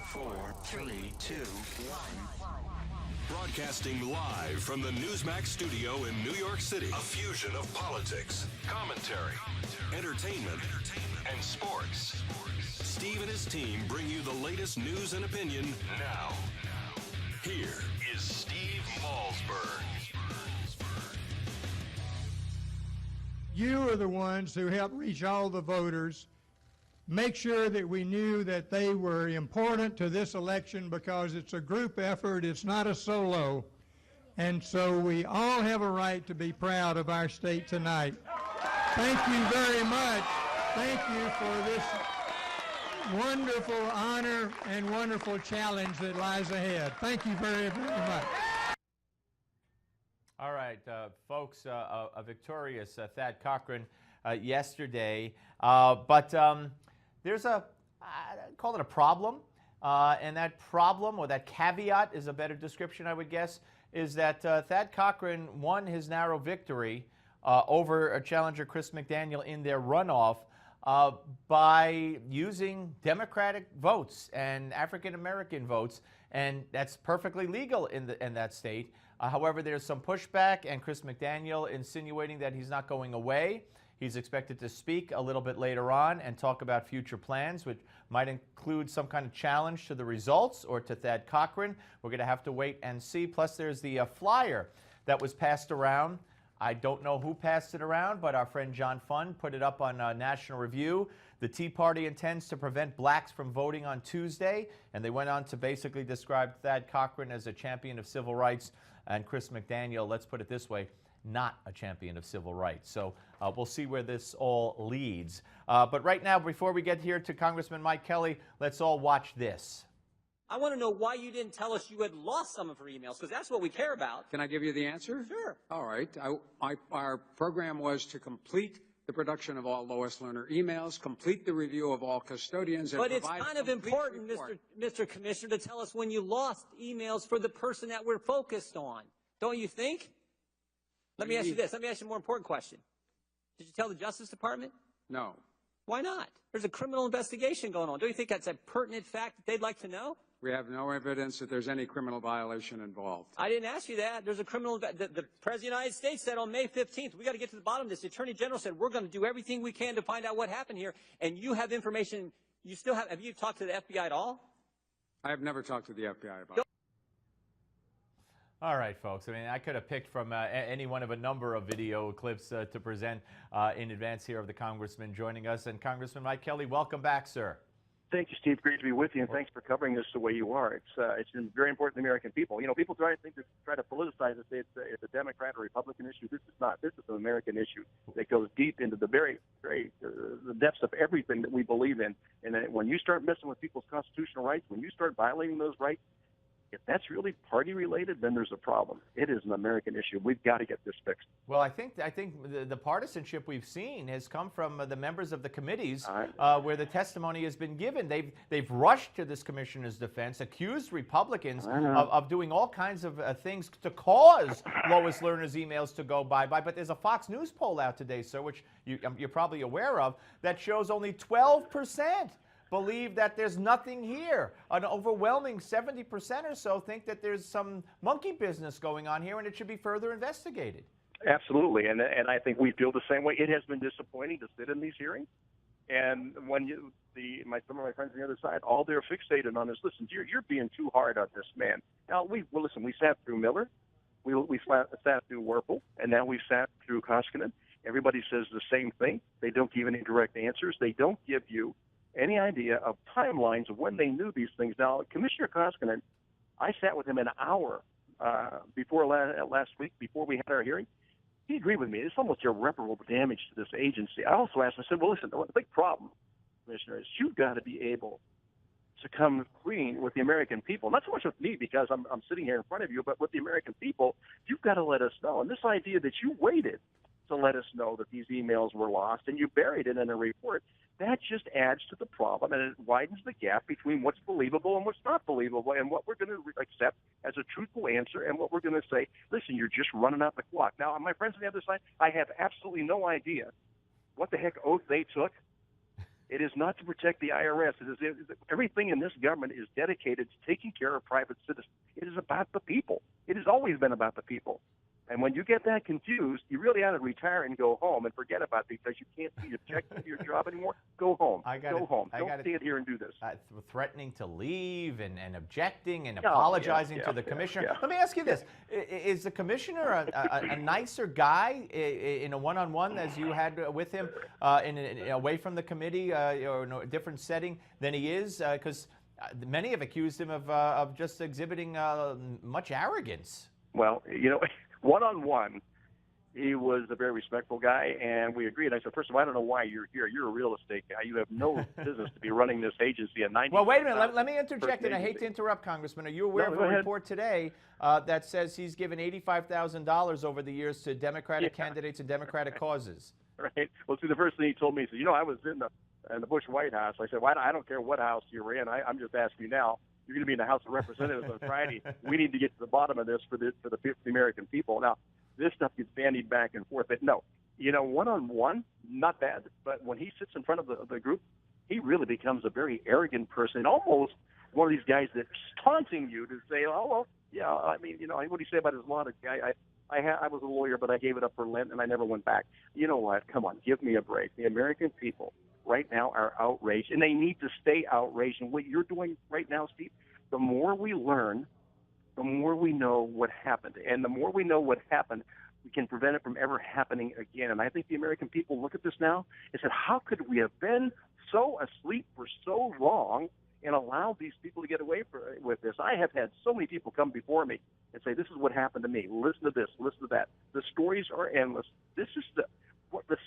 4, 3, 2, 1. Broadcasting live from the Newsmax studio in New York City. A fusion of politics, commentary, entertainment, and sports. Steve and his team bring you the latest news and opinion now. Here is Steve Malzberg. You are the ones who helped reach all the voters, make sure that we knew that they were important to this election because it's a group effort, it's not a solo. And so we all have a right to be proud of our state tonight. Thank you very much. Thank you for this wonderful honor and wonderful challenge that lies ahead. Thank you very, very much. All right, folks, a victorious Thad Cochran yesterday, but there's call it a problem, and that problem, or that caveat is a better description, I would guess, is that Thad Cochran won his narrow victory over challenger Chris McDaniel in their runoff by using Democratic votes and African-American votes, and that's perfectly legal in that state. However, there's some pushback, and Chris McDaniel insinuating that he's not going away. He's expected to speak a little bit later on and talk about future plans, which might include some kind of challenge to the results or to Thad Cochran. We're going to have to wait and see. Plus, there's the flyer that was passed around. I don't know who passed it around, but our friend John Fund put it up on National Review. The Tea Party intends to prevent blacks from voting on Tuesday, and they went on to basically describe Thad Cochran as a champion of civil rights, and Chris McDaniel, let's put it this way, not a champion of civil rights. So we'll see where this all leads. But right now, before we get here to Congressman Mike Kelly, let's all watch this. I want to know why you didn't tell us you had lost some of her emails, because that's what we care about. Can I give you the answer? Sure. All right. Our program was to complete the production of all Lois Lerner emails, complete the review of all custodians, and but it's provide kind of important, Mr. Commissioner, to tell us when you lost emails for the person that we're focused on. Don't you think? Let me ask you this. Let me ask you a more important question. Did you tell the Justice Department? No. Why not? There's a criminal investigation going on. Don't you think that's a pertinent fact that they'd like to know? We have no evidence that there's any criminal violation involved. I didn't ask you that. There's a criminal. The President of the United States said on May 15th, we got to get to the bottom of this. The Attorney General said, we're going to do everything we can to find out what happened here. And you have information. You still have you talked to the FBI at all? I have never talked to the FBI about it. All right, folks. I mean, I could have picked from any one of a number of video clips to present in advance here of the Congressman joining us. And Congressman Mike Kelly, welcome back, sir. Thank you, Steve. Great to be with you, and thanks for covering this the way you are. It's very important to the American people. You know, people try to politicize it, say it's a Democrat or Republican issue. This is not. This is an American issue that goes deep into the the depths of everything that we believe in. And when you start messing with people's constitutional rights, when you start violating those rights, if that's really party-related, then there's a problem. It is an American issue. We've got to get this fixed. Well, I think the partisanship we've seen has come from the members of the committees where the testimony has been given. They've rushed to this commissioner's defense, accused Republicans of doing all kinds of things to cause Lois Lerner's emails to go bye-bye. But there's a Fox News poll out today, sir, which you're probably aware of, that shows only 12% believe that there's nothing here. An overwhelming 70% or so think that there's some monkey business going on here and it should be further investigated. Absolutely, and I think we feel the same way. It has been disappointing to sit in these hearings, and when some of my friends on the other side, all they're fixated on is, listen, you're being too hard on this man. Now, we sat through Miller, we sat through Werfel, and now we've sat through Koskinen. Everybody says the same thing. They don't give any direct answers. They don't give you any idea of timelines of when they knew these things. Now, Commissioner Koskinen, I sat with him an hour before last week, before we had our hearing. He agreed with me. It's almost irreparable damage to this agency. I also asked him, I said, well, listen, the big problem, Commissioner, is you've got to be able to come clean with the American people. Not so much with me because I'm sitting here in front of you, but with the American people, you've got to let us know. And this idea that you waited to let us know that these emails were lost and you buried it in a report, that just adds to the problem, and it widens the gap between what's believable and what's not believable, and what we're going to accept as a truthful answer and what we're going to say, listen, you're just running out the clock. Now, my friends on the other side, I have absolutely no idea what the heck oath they took It is not to protect the IRS. Everything in this government is dedicated to taking care of private citizens. It is about the people. It has always been about the people. And when you get that confused, you really ought to retire and go home and forget about it because you can't see objective to your job anymore. Go home. Go home. Don't stay here and do this. Threatening to leave and objecting and apologizing to the commissioner. Let me ask you this. Is the commissioner a nicer guy in a one-on-one as you had with him away from the committee or in a different setting than he is? Because many have accused him of just exhibiting much arrogance. Well, one-on-one, he was a very respectful guy, and we agreed. I said, first of all, I don't know why you're here. You're a real estate guy. You have no business to be running this agency at 90. Well, wait a minute. Let me interject, and I hate to interrupt, Congressman. Are you aware of a report today that says he's given $85,000 over the years to Democratic candidates and Democratic causes? Right. Well, see, the first thing he told me, he said, I was in the Bush White House. I said, well, I don't care what house you were in. I'm just asking you now. You're going to be in the House of Representatives on Friday. We need to get to the bottom of this for the American people. Now, this stuff gets bandied back and forth. But no, one-on-one, not bad. But when he sits in front of the group, he really becomes a very arrogant person, almost one of these guys that's taunting you to say, oh, well, yeah, I mean, what do you say about his law? I was a lawyer, but I gave it up for Lent, and I never went back. You know what? Come on, give me a break. The American people right now are outraged, and they need to stay outraged. And what you're doing right now, Steve, the more we learn, the more we know what happened. And the more we know what happened, we can prevent it from ever happening again. And I think the American people look at this now and said, how could we have been so asleep for so long and allow these people to get away with this? I have had so many people come before me and say, this is what happened to me. Listen to this, listen to that. The stories are endless. This is the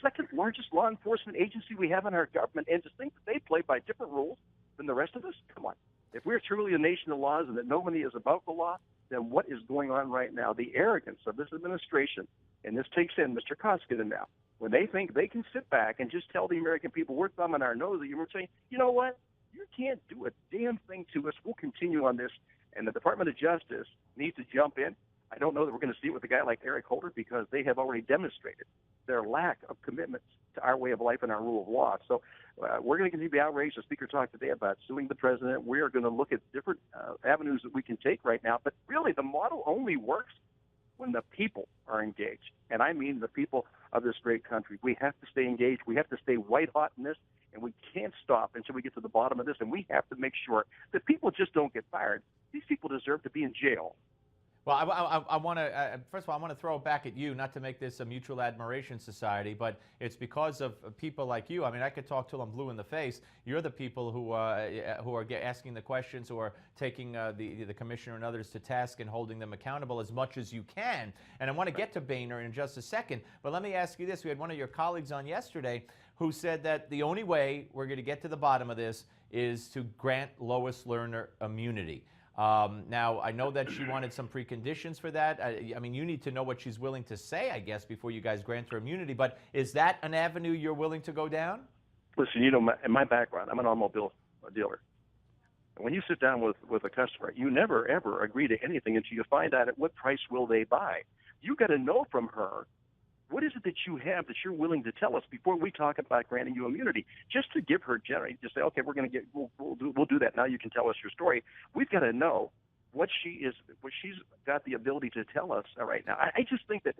second largest law enforcement agency we have in our government, and to think that they play by different rules than the rest of us? Come on. If we're truly a nation of laws and that nobody is above the law, then what is going on right now? The arrogance of this administration, and this takes in Mr. Koskinen now, when they think they can sit back and just tell the American people, we're thumbing our nose at you, we're saying, you know what? You can't do a damn thing to us. We'll continue on this. And the Department of Justice needs to jump in. I don't know that we're going to see it with a guy like Eric Holder because they have already demonstrated their lack of commitment to our way of life and our rule of law. So we're going to continue to be outraged. The Speaker talked today about suing the president. We are going to look at different avenues that we can take right now. But really, the model only works when the people are engaged. And I mean the people of this great country. We have to stay engaged. We have to stay white hot in this. And we can't stop until we get to the bottom of this. And we have to make sure that people just don't get fired. These people deserve to be in jail. Well, I want to, first of all, I want to throw it back at you, not to make this a mutual admiration society, but it's because of people like you. I mean, I could talk till I'm blue in the face. You're the people who are asking the questions, who are taking the commissioner and others to task and holding them accountable as much as you can. And I want to get to Boehner in just a second, but let me ask you this. We had one of your colleagues on yesterday who said that the only way we're going to get to the bottom of this is to grant Lois Lerner immunity. Now, I know that she wanted some preconditions for that. I mean, you need to know what she's willing to say, I guess, before you guys grant her immunity. But is that an avenue you're willing to go down? Listen, in my background, I'm an automobile dealer. When you sit down with a customer, you never, ever agree to anything until you find out at what price will they buy. You got to know from her, what is it that you have that you're willing to tell us before we talk about granting you immunity? Just to give her generally, just say, okay, we're going to we'll do that. Now you can tell us your story. We've got to know what she's got the ability to tell us right now. I just think that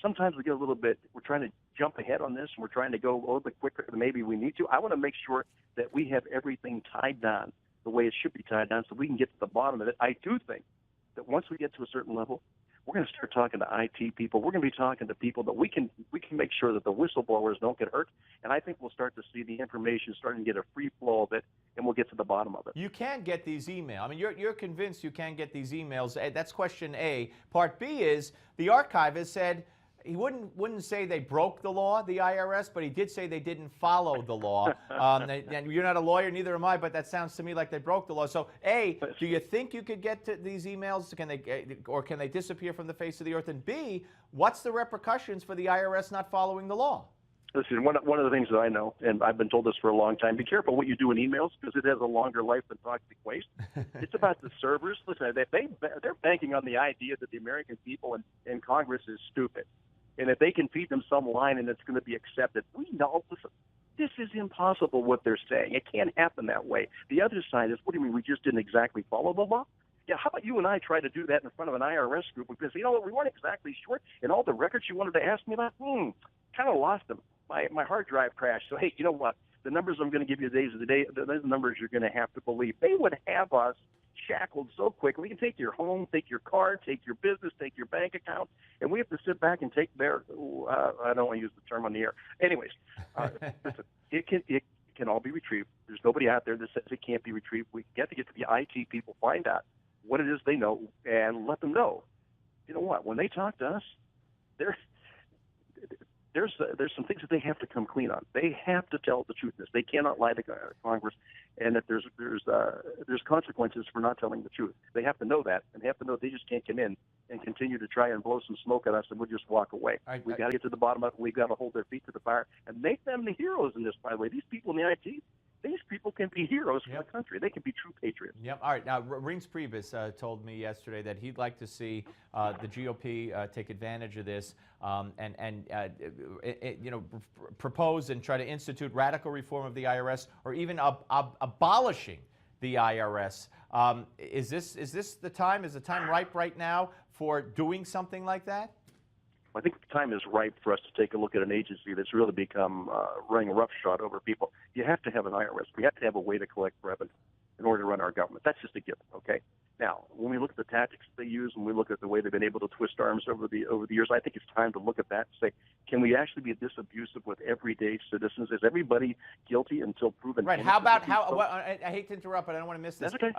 sometimes we get a little bit, we're trying to jump ahead on this, and we're trying to go a little bit quicker than maybe we need to. I want to make sure that we have everything tied down the way it should be tied down so we can get to the bottom of it. I do think that once we get to a certain level, we're going to start talking to IT people. We're going to be talking to people that we can make sure that the whistleblowers don't get hurt. And I think we'll start to see the information starting to get a free flow of it, and we'll get to the bottom of it. You can get these emails. I mean, you're convinced you can get these emails. That's question A. Part B is the archivist said he wouldn't say they broke the law, the IRS, but he did say they didn't follow the law. And you're not a lawyer, neither am I, but that sounds to me like they broke the law. So, A, do you think you could get to these emails? Can they disappear from the face of the earth? And B, what's the repercussions for the IRS not following the law? Listen, one of the things that I know, and I've been told this for a long time, be careful what you do in emails because it has a longer life than toxic waste. It's about the servers. Listen, they're banking on the idea that the American people and Congress is stupid. And if they can feed them some line and it's going to be accepted, we know, listen, This is impossible what they're saying. It can't happen that way. The other side is, what do you mean we just didn't exactly follow the law? Yeah, how about you and I try to do that in front of an IRS group? Because, you know what, we weren't exactly sure. And all the records you wanted to ask me about, kind of lost them. My hard drive crashed. So, hey, you know what? The numbers I'm going to give you those are the numbers you're going to have to believe. They would have us shackled so quick. We can take your home, take your car, take your business, take your bank account, and we have to sit back and take their, I don't want to use the term on the air. Anyways, listen, it can all be retrieved. There's nobody out there that says it can't be retrieved. We get to the IT people, find out what it is they know, and let them know. You know what? When they talk to us, there's some things that they have to come clean on. They have to tell the truth. They cannot lie to Congress, and that there's consequences for not telling the truth. They have to know that, and they have to know they just can't come in and continue to try and blow some smoke at us, and we'll just walk away. We've got to get to the bottom of it. We've got to hold their feet to the fire and make them the heroes in this. By the way, these people in the IT, these people can be heroes for the country. They can be true patriots. Yep. All right. Now, Reince Priebus told me yesterday that he'd like to see the GOP take advantage of this and propose and try to institute radical reform of the IRS, or even abolishing the IRS. Is this the time? Is the time ripe right now for doing something like that? I think the time is ripe for us to take a look at an agency that's really become running roughshod over people. You have to have an IRS. We have to have a way to collect revenue in order to run our government. That's just a given, okay? Now, when we look at the tactics they use, and we look at the way they've been able to twist arms over the years, I think it's time to look at that and say, can we actually be this abusive with everyday citizens? Is everybody guilty until proven innocent? Right. I hate to interrupt, but I don't want to miss this. That's okay.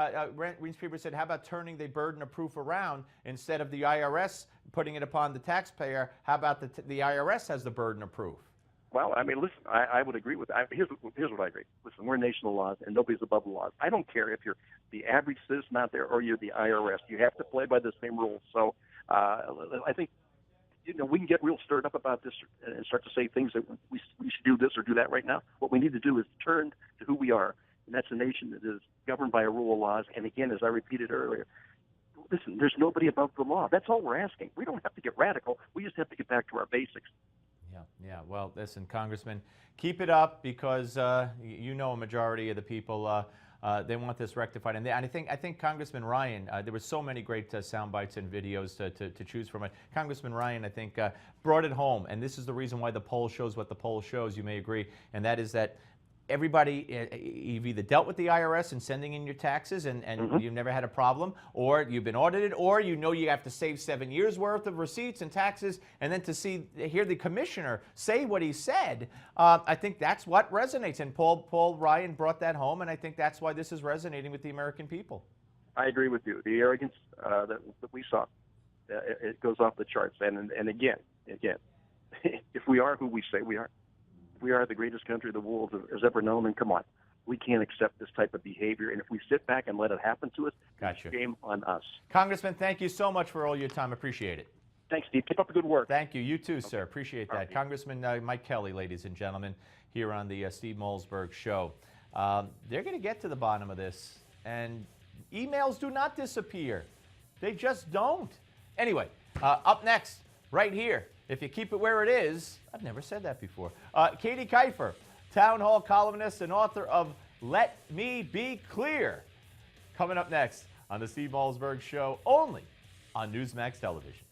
Reince Priebus said, how about turning the burden of proof around? Instead of the IRS putting it upon the taxpayer, how about the IRS has the burden of proof? Well, I mean, listen, I would agree with that. Here's what I agree. Listen, we're a nation of laws, and nobody's above the laws. I don't care if you're the average citizen out there or you're the IRS. You have to play by the same rules. So I think, we can get real stirred up about this and start to say things that we should do this or do that right now. What we need to do is turn to who we are, and that's a nation that is governed by a rule of laws. And again, as I repeated earlier, listen, there's nobody above the law. That's all we're asking. We don't have to get radical. We just have to get back to our basics. Yeah. Well, listen, Congressman, keep it up, because a majority of the people they want this rectified, and I think Congressman Ryan, there were so many great sound bites and videos to choose from. Congressman Ryan, I think, brought it home, and this is the reason why the poll shows what the poll shows. You may agree, and that is that everybody, you've either dealt with the IRS and sending in your taxes and you've never had a problem, or you've been audited, or you have to save 7 years worth of receipts and taxes, and then to hear the commissioner say what he said, I think that's what resonates. And Paul Ryan brought that home, and I think that's why this is resonating with the American people. I agree with you. The arrogance that we saw, it goes off the charts. And again, if we are who we say we are, we are the greatest country the world has ever known, and come on, we can't accept this type of behavior. And if we sit back and let it happen to us, gotcha. Shame on us. Congressman, thank you so much for all your time. Appreciate it. Thanks, Steve. Keep up the good work. Thank you. You too, sir. Appreciate that. Right. Congressman Mike Kelly, ladies and gentlemen, here on the Steve Malzberg Show. They're going to get to the bottom of this, and emails do not disappear. They just don't. Anyway, up next, right here, if you keep it where it is, I've never said that before. Katie Kiefer, town hall columnist and author of Let Me Be Clear, coming up next on the Steve Malzberg Show, only on Newsmax Television.